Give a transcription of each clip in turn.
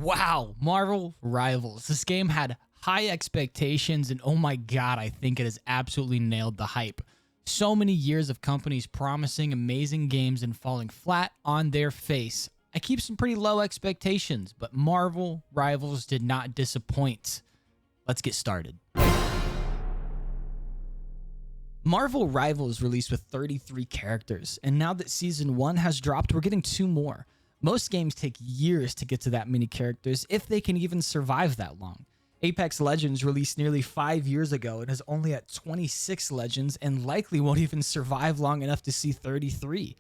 Wow, Marvel Rivals. This game had high expectations, and oh my god, I think it has absolutely nailed the hype. So many years of companies promising amazing games and falling flat on their face. I keep some pretty low expectations, but Marvel Rivals did not disappoint. Let's get started. Marvel Rivals released with 33 characters, and now that Season 1 has dropped, we're getting 2 more. Most games take years to get to that many characters, if they can even survive that long. Apex Legends released nearly 5 years ago and is only at 26 legends and likely won't even survive long enough to see 33.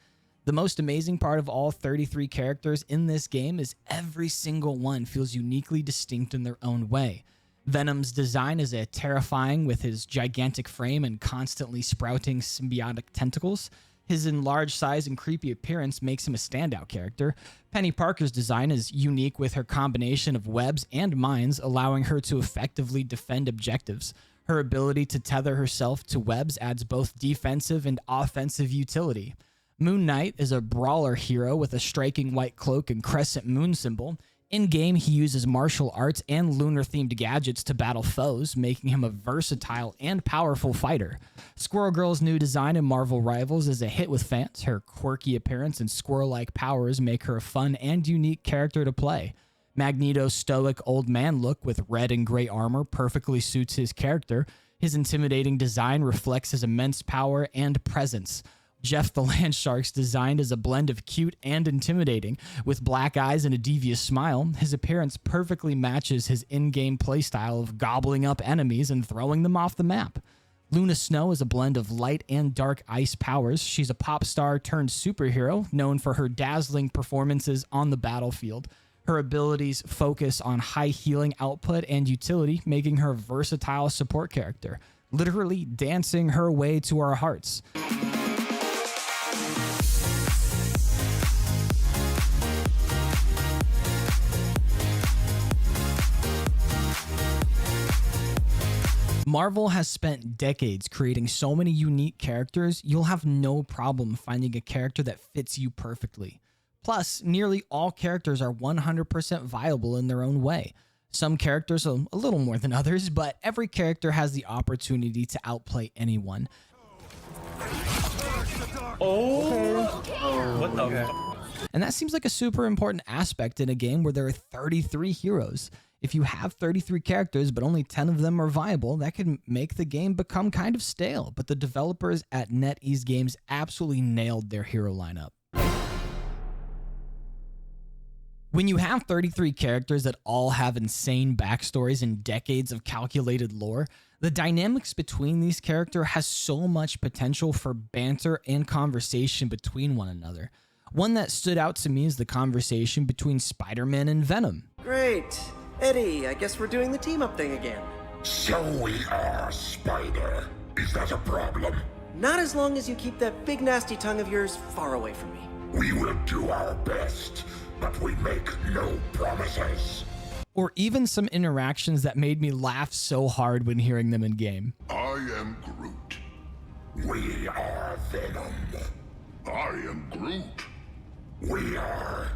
The most amazing part of all 33 characters in this game is every single one feels uniquely distinct in their own way. Venom's design is terrifying with his gigantic frame and constantly sprouting symbiotic tentacles. His enlarged size and creepy appearance makes him a standout character. Penny Parker's design is unique with her combination of webs and mines, allowing her to effectively defend objectives. Her ability to tether herself to webs adds both defensive and offensive utility. Moon Knight is a brawler hero with a striking white cloak and crescent moon symbol. In-game, he uses martial arts and lunar-themed gadgets to battle foes, making him a versatile and powerful fighter. Squirrel Girl's new design in Marvel Rivals is a hit with fans. Her quirky appearance and squirrel-like powers make her a fun and unique character to play. Magneto's stoic old man look with red and gray armor perfectly suits his character. His intimidating design reflects his immense power and presence. Jeff the Landshark's design is a blend of cute and intimidating. With black eyes and a devious smile, his appearance perfectly matches his in-game playstyle of gobbling up enemies and throwing them off the map. Luna Snow is a blend of light and dark ice powers. She's a pop star turned superhero, known for her dazzling performances on the battlefield. Her abilities focus on high healing output and utility, making her a versatile support character, literally dancing her way to our hearts. Marvel has spent decades creating so many unique characters, you'll have no problem finding a character that fits you perfectly. Plus, nearly all characters are 100% viable in their own way. Some characters are a little more than others, but every character has the opportunity to outplay anyone. What the And that seems like a super important aspect in a game where there are 33 heroes. If you have 33 characters, but only 10 of them are viable, that could make the game become kind of stale. But the developers at NetEase Games absolutely nailed their hero lineup. When you have 33 characters that all have insane backstories and decades of calculated lore, the dynamics between these characters has so much potential for banter and conversation between one another. One that stood out to me is the conversation between Spider-Man and Venom. Great. Eddie, I guess we're doing the team-up thing again. So we are, Spider. Is that a problem? Not as long as you keep that big nasty tongue of yours far away from me. We will do our best, but we make no promises. Or even some interactions that made me laugh so hard when hearing them in game. I am Groot. We are Venom. I am Groot. We are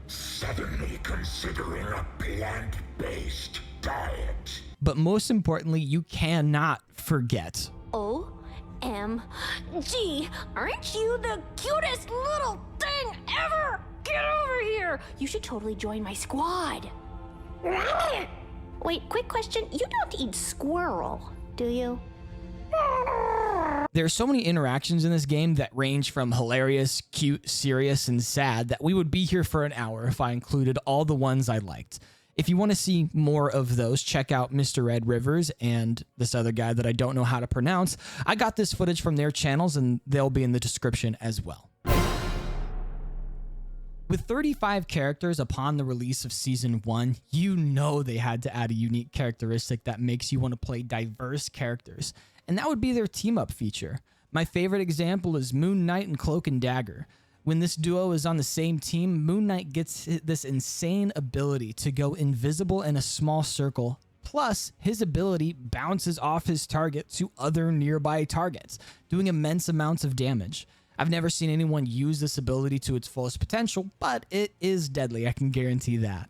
suddenly considering a plant-based diet. But most importantly, you cannot forget. OMG, aren't you the cutest little thing ever? Get over here! You should totally join my squad. Wait, quick question. You don't eat squirrel, do you? There are so many interactions in this game that range from hilarious, cute, serious, and sad that we would be here for an hour if I included all the ones I liked. If you want to see more of those, check out Mr. Ed Rivers and this other guy that I don't know how to pronounce. I got this footage from their channels and they'll be in the description as well. With 35 characters upon the release of Season 1, you know they had to add a unique characteristic that makes you want to play diverse characters, and that would be their team-up feature. My favorite example is Moon Knight and Cloak and Dagger. When this duo is on the same team, Moon Knight gets this insane ability to go invisible in a small circle, plus his ability bounces off his target to other nearby targets, doing immense amounts of damage. I've never seen anyone use this ability to its fullest potential, but it is deadly, I can guarantee that.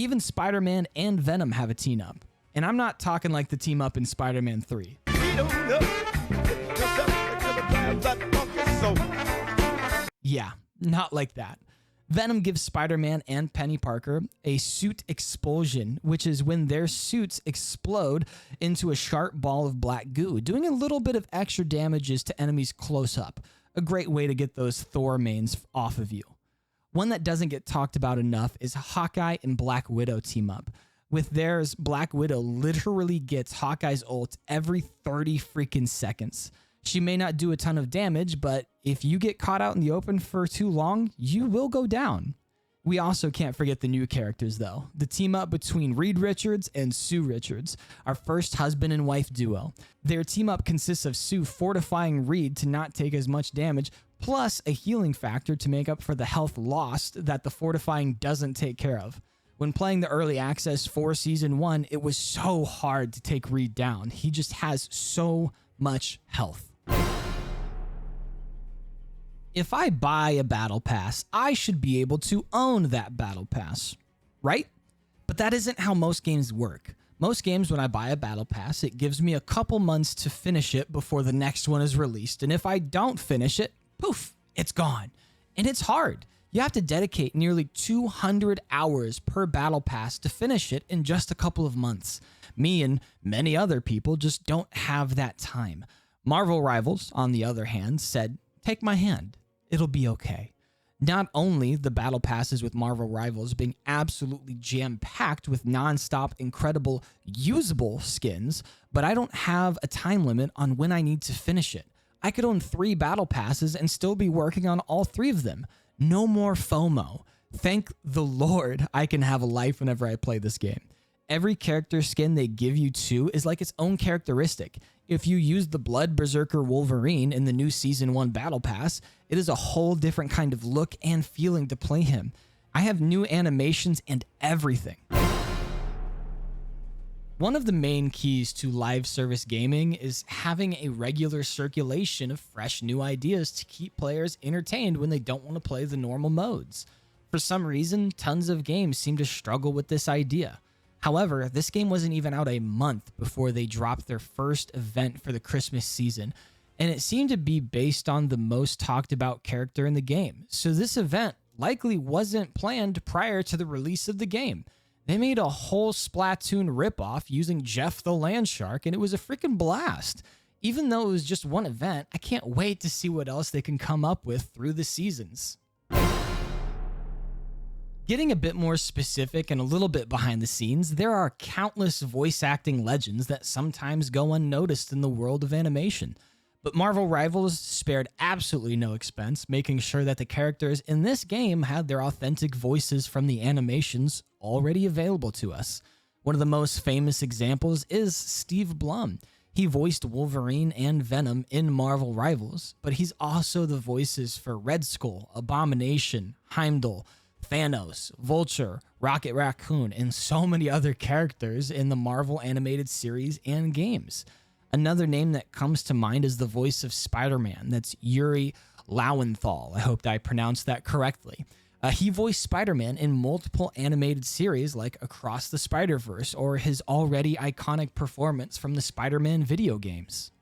Even Spider-Man and Venom have a team up. And I'm not talking like the team up in Spider-Man 3. Yeah, not like that. Venom gives Spider-Man and Penny Parker a suit explosion, which is when their suits explode into a sharp ball of black goo, doing a little bit of extra damages to enemies close up. A great way to get those Thor mains off of you. One that doesn't get talked about enough is Hawkeye and Black Widow team up. With theirs, Black Widow literally gets Hawkeye's ult every 30 freaking seconds. She may not do a ton of damage, but if you get caught out in the open for too long, you will go down. We also can't forget the new characters though. The team up between Reed Richards and Sue Richards, our first husband and wife duo. Their team up consists of Sue fortifying Reed to not take as much damage, plus a healing factor to make up for the health lost that the fortifying doesn't take care of. When playing the early access for Season 1, it was so hard to take Reed down. He just has so much health. If I buy a battle pass, I should be able to own that battle pass, right? But that isn't how most games work. Most games, when I buy a battle pass, it gives me a couple months to finish it before the next one is released. And if I don't finish it, poof, it's gone. And it's hard. You have to dedicate nearly 200 hours per battle pass to finish it in just a couple of months. Me and many other people just don't have that time. Marvel Rivals, on the other hand, said, "Take my hand. It'll be okay." Not only the battle passes with Marvel Rivals being absolutely jam-packed with non-stop, incredible, usable skins, but I don't have a time limit on when I need to finish it. I could own 3 battle passes and still be working on all 3 of them. No more FOMO. Thank the Lord I can have a life whenever I play this game. Every character skin they give you too is like its own characteristic. If you use the Blood Berserker Wolverine in the new Season 1 Battle Pass, it is a whole different kind of look and feeling to play him. I have new animations and everything. One of the main keys to live service gaming is having a regular circulation of fresh new ideas to keep players entertained when they don't want to play the normal modes. For some reason, tons of games seem to struggle with this idea. However, this game wasn't even out a month before they dropped their first event for the Christmas season, and it seemed to be based on the most talked about character in the game. So this event likely wasn't planned prior to the release of the game. They made a whole Splatoon ripoff using Jeff the Landshark, and it was a freaking blast. Even though it was just one event, I can't wait to see what else they can come up with through the seasons. Getting a bit more specific and a little bit behind the scenes, there are countless voice acting legends that sometimes go unnoticed in the world of animation. But Marvel Rivals spared absolutely no expense, making sure that the characters in this game had their authentic voices from the animations already available to us. One of the most famous examples is Steve Blum. He voiced Wolverine and Venom in Marvel Rivals, but he's also the voices for Red Skull, Abomination, Heimdall, Thanos, Vulture, Rocket Raccoon, and so many other characters in the Marvel animated series and games. Another name that comes to mind is the voice of Spider-Man. That's Yuri Lowenthal. I hope that I pronounced that correctly. He voiced Spider-Man in multiple animated series like Across the Spider-Verse or his already iconic performance from the Spider-Man video games.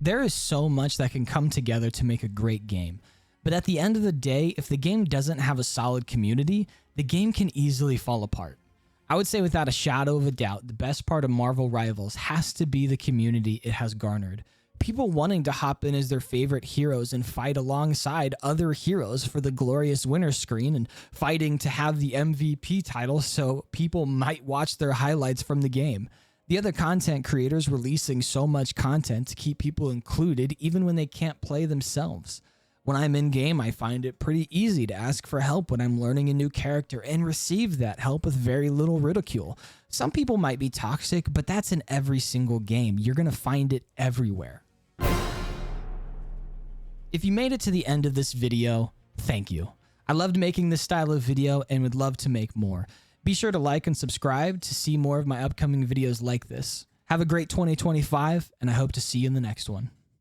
There is so much that can come together to make a great game. But at the end of the day, if the game doesn't have a solid community, the game can easily fall apart. I would say without a shadow of a doubt, the best part of Marvel Rivals has to be the community it has garnered. People wanting to hop in as their favorite heroes and fight alongside other heroes for the glorious winner screen and fighting to have the MVP title so people might watch their highlights from the game. The other content creators releasing so much content to keep people included even when they can't play themselves. When I'm in-game, I find it pretty easy to ask for help when I'm learning a new character and receive that help with very little ridicule. Some people might be toxic, but that's in every single game. You're going to find it everywhere. If you made it to the end of this video, thank you. I loved making this style of video and would love to make more. Be sure to like and subscribe to see more of my upcoming videos like this. Have a great 2025, and I hope to see you in the next one.